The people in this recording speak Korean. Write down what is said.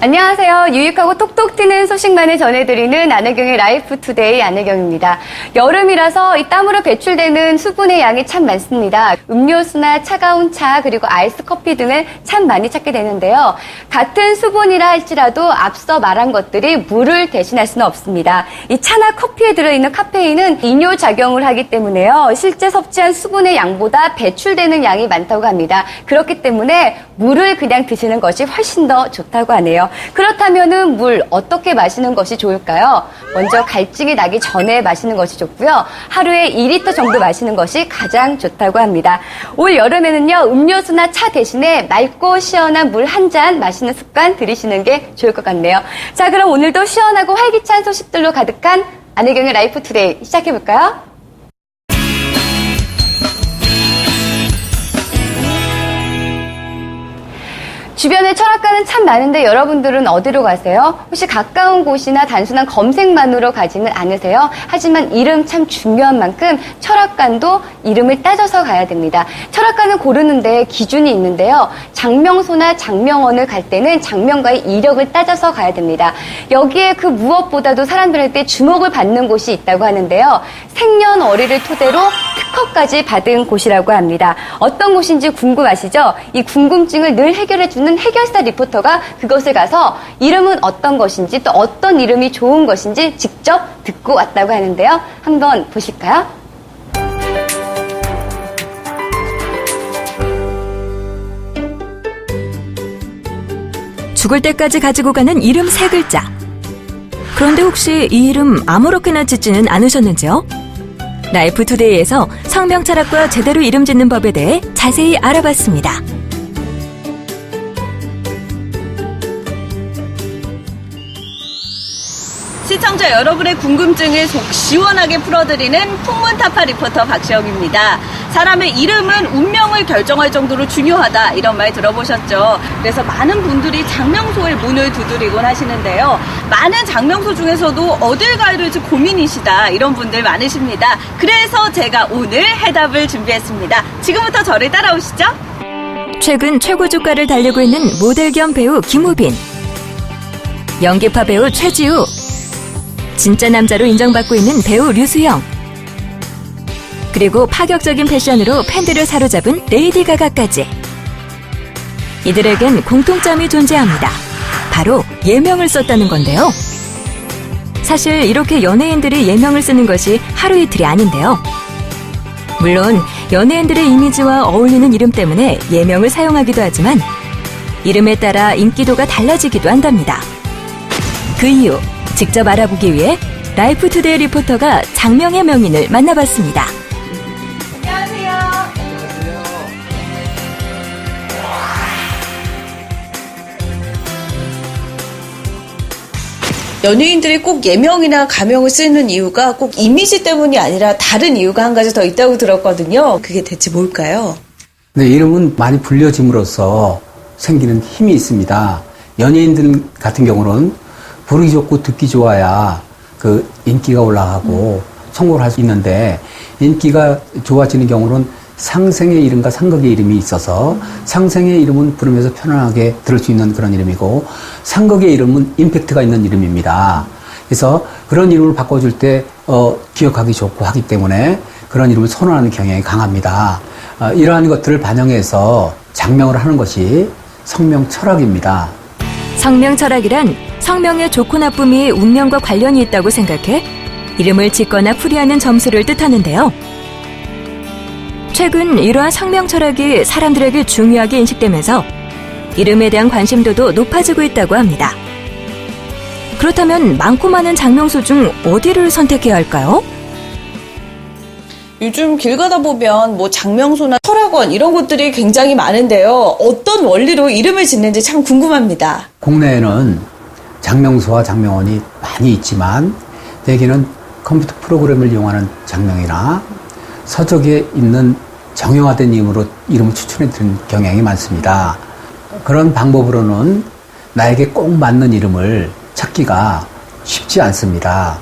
안녕하세요. 유익하고 톡톡 튀는 소식만을 전해드리는 안혜경의 라이프 투데이 안혜경입니다. 여름이라서 이 땀으로 배출되는 수분의 양이 참 많습니다. 음료수나 차가운 차 그리고 아이스 커피 등을 참 많이 찾게 되는데요. 같은 수분이라 할지라도 앞서 말한 것들이 물을 대신할 수는 없습니다. 이 차나 커피에 들어있는 카페인은 이뇨작용을 하기 때문에요. 실제 섭취한 수분의 양보다 배출되는 양이 많다고 합니다. 그렇기 때문에 물을 그냥 드시는 것이 훨씬 더 좋다고 하네요. 그렇다면은 물 어떻게 마시는 것이 좋을까요? 먼저 갈증이 나기 전에 마시는 것이 좋고요. 하루에 2리터 정도 마시는 것이 가장 좋다고 합니다. 올 여름에는요, 음료수나 차 대신에 맑고 시원한 물 한 잔 마시는 습관 들이시는 게 좋을 것 같네요. 자, 그럼 오늘도 시원하고 활기찬 소식들로 가득한 안혜경의 라이프 투데이 시작해볼까요? 주변에 철학관은 참 많은데 여러분들은 어디로 가세요? 혹시 가까운 곳이나 단순한 검색만으로 가지는 않으세요? 하지만 이름 참 중요한 만큼 철학관도 이름을 따져서 가야 됩니다. 철학관을 고르는데 기준이 있는데요. 장명소나 장명원을 갈 때는 장명가의 이력을 따져서 가야 됩니다. 여기에 그 무엇보다도 사람들한테 주목을 받는 곳이 있다고 하는데요. 생년월일을 토대로 특허까지 받은 곳이라고 합니다. 어떤 곳인지 궁금하시죠? 이 궁금증을 늘 해결해주는 해결사 리포터가 그것을 가서 이름은 어떤 것인지 또 어떤 이름이 좋은 것인지 직접 듣고 왔다고 하는데요. 한번 보실까요? 죽을 때까지 가지고 가는 이름 3글자. 그런데 혹시 이 이름 아무렇게나 짓지는 않으셨는지요? 라이프 투데이에서 성명 철학과 제대로 이름 짓는 법에 대해 자세히 알아봤습니다. 시청자 여러분의 궁금증을 속 시원하게 풀어드리는 풍문타파 리포터 박시영입니다. 사람의 이름은 운명을 결정할 정도로 중요하다 이런 말 들어보셨죠? 그래서 많은 분들이 장명소의 문을 두드리곤 하시는데요. 많은 장명소 중에서도 어딜 가야 될지 고민이시다 이런 분들 많으십니다. 그래서 제가 오늘 해답을 준비했습니다. 지금부터 저를 따라오시죠. 최근 최고 주가를 달리고 있는 모델 겸 배우 김우빈, 연기파 배우 최지우, 진짜 남자로 인정받고 있는 배우 류수영, 그리고 파격적인 패션으로 팬들을 사로잡은 레이디 가가까지. 이들에겐 공통점이 존재합니다. 바로 예명을 썼다는 건데요. 사실 이렇게 연예인들이 예명을 쓰는 것이 하루 이틀이 아닌데요. 물론 연예인들의 이미지와 어울리는 이름 때문에 예명을 사용하기도 하지만 이름에 따라 인기도가 달라지기도 한답니다. 그 이유 직접 알아보기 위해 라이프 투데이 리포터가 장명의 명인을 만나봤습니다. 안녕하세요. 연예인들이 꼭 예명이나 가명을 쓰는 이유가 꼭 이미지 때문이 아니라 다른 이유가 한 가지 더 있다고 들었거든요. 그게 대체 뭘까요? 네, 이름은 많이 불려짐으로써 생기는 힘이 있습니다. 연예인들 같은 경우는 부르기 좋고 듣기 좋아야 그 인기가 올라가고 성공을 할 수 있는데, 인기가 좋아지는 경우는 상생의 이름과 상극의 이름이 있어서 상생의 이름은 부르면서 편안하게 들을 수 있는 그런 이름이고, 상극의 이름은 임팩트가 있는 이름입니다. 그래서 그런 이름을 바꿔줄 때 기억하기 좋고 하기 때문에 그런 이름을 선호하는 경향이 강합니다. 이러한 것들을 반영해서 장명을 하는 것이 성명 철학입니다. 성명 철학이란 성명의 좋고 나쁨이 운명과 관련이 있다고 생각해 이름을 짓거나 풀이하는 점수를 뜻하는데요. 최근 이러한 성명 철학이 사람들에게 중요하게 인식되면서 이름에 대한 관심도도 높아지고 있다고 합니다. 그렇다면 많고 많은 장명소 중 어디를 선택해야 할까요? 요즘 길 가다 보면 뭐 장명소나 철학원 이런 곳들이 굉장히 많은데요. 어떤 원리로 이름을 짓는지 참 궁금합니다. 국내에는 장명소와 장명원이 많이 있지만 대개는 컴퓨터 프로그램을 이용하는 장명이나 서적에 있는 정형화된 이름으로 이름을 추천해드리는 경향이 많습니다. 그런 방법으로는 나에게 꼭 맞는 이름을 찾기가 쉽지 않습니다.